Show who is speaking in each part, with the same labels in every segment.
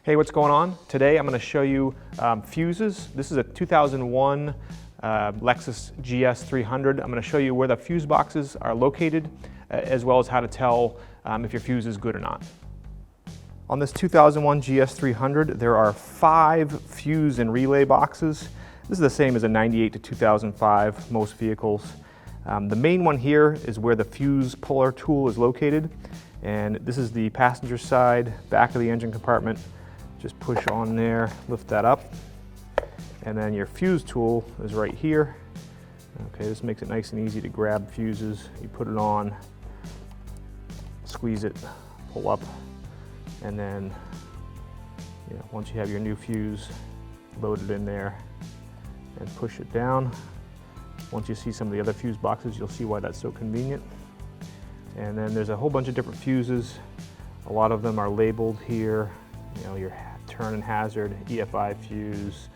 Speaker 1: Hey, what's going on? Today I'm going to show you fuses. This is a 2001 Lexus GS300. I'm going to show you where the fuse boxes are located, as well as how to tell if your fuse is good or not. On this 2001 GS300, there are 5 fuse and relay boxes. This is the same as a 98 to 2005, most vehicles. The main one here is where the fuse puller tool is located, and this is the passenger side, back of the engine compartment. Just push on there, lift that up, and then your fuse tool is right here. Okay, this makes it nice and easy to grab fuses. You put it on, squeeze it, pull up, and then once you have your new fuse, load it in there and push it down. Once you see some of the other fuse boxes, you'll see why that's so convenient. And then there's a whole bunch of different fuses. A lot of them are labeled here. Your turn and hazard, EFI fuse,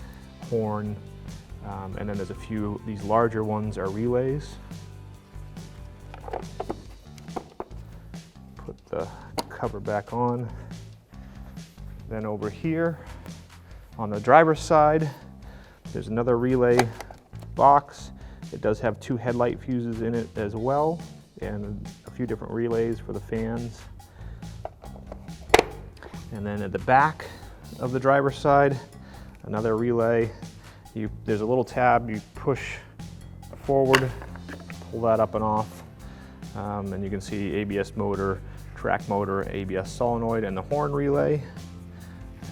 Speaker 1: horn, and then there's a few, these larger ones are relays. Put the cover back on. Then over here, on the driver's side, there's another relay box. It does have 2 headlight fuses in it as well, and a few different relays for the fans. And then at the back of the driver's side, another relay. There's a little tab, you push forward, pull that up and off, and you can see ABS motor, track motor, ABS solenoid, and the horn relay.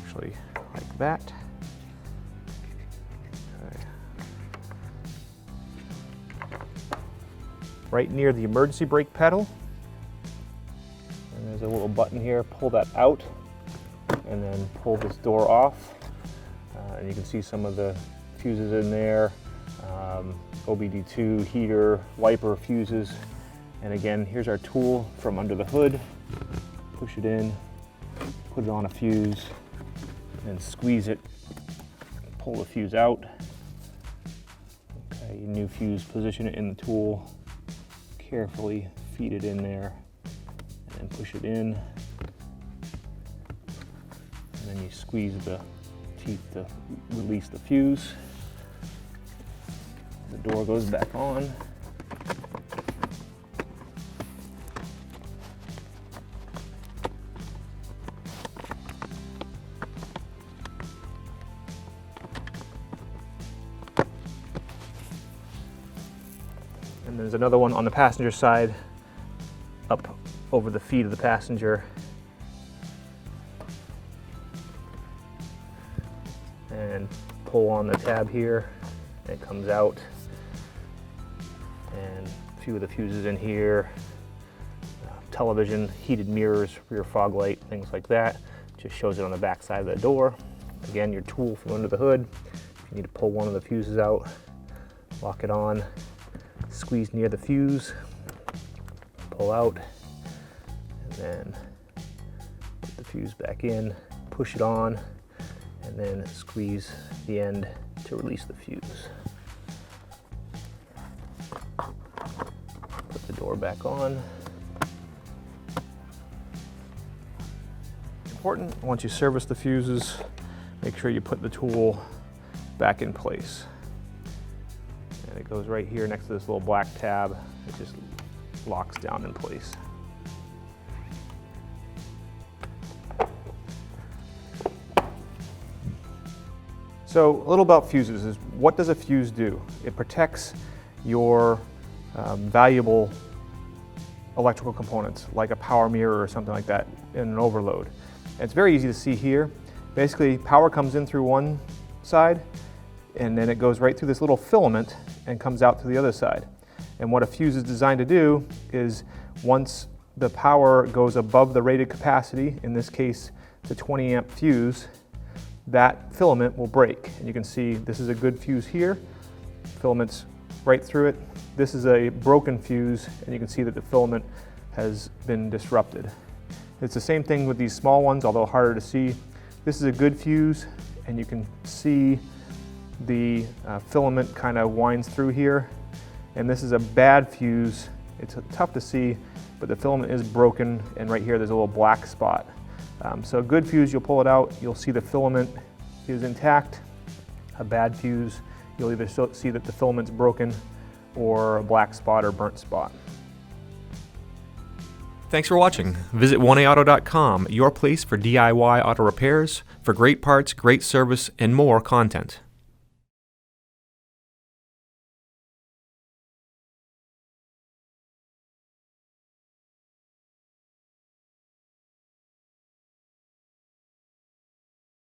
Speaker 1: Actually, like that. Okay. Right near the emergency brake pedal, and there's a little button here, pull that out, and then pull this door off, and you can see some of the fuses in there, OBD2, heater, wiper fuses. And again, here's our tool from under the hood. Push it in, put it on a fuse, and squeeze it, pull the fuse out. Okay, new fuse, position it in the tool, carefully feed it in there, and then push it in. And then you squeeze the teeth to release the fuse. The door goes back on. And there's another one on the passenger side, up over the feet of the passenger. And pull on the tab here, and it comes out. And a few of the fuses in here, television, heated mirrors, rear fog light, things like that. Just shows it on the back side of the door. Again, your tool from under the hood. If you need to pull one of the fuses out, lock it on, squeeze near the fuse, pull out, and then put the fuse back in, push it on, and then squeeze the end to release the fuse. Put the door back on. Important, once you service the fuses, make sure you put the tool back in place. And it goes right here next to this little black tab. It just locks down in place. So a little about fuses is, what does a fuse do? It protects your valuable electrical components, like a power mirror or something like that in an overload. And it's very easy to see here. Basically, power comes in through one side, and then it goes right through this little filament and comes out to the other side. And what a fuse is designed to do is, once the power goes above the rated capacity, in this case it's a 20 amp fuse, that filament will break. And you can see this is a good fuse here, filament's right through it. This is a broken fuse, and you can see that the filament has been disrupted. It's the same thing with these small ones, although harder to see. This is a good fuse, and you can see the filament kind of winds through here. And this is a bad fuse. It's tough to see, but the filament is broken, and right here there's a little black spot. So a good fuse, you'll pull it out, you'll see the filament is intact. A bad fuse, you'll either see that the filament's broken or a black spot or burnt spot.
Speaker 2: Thanks for watching. Visit 1aauto.com, your place for DIY auto repairs, for great parts, great service, and more content.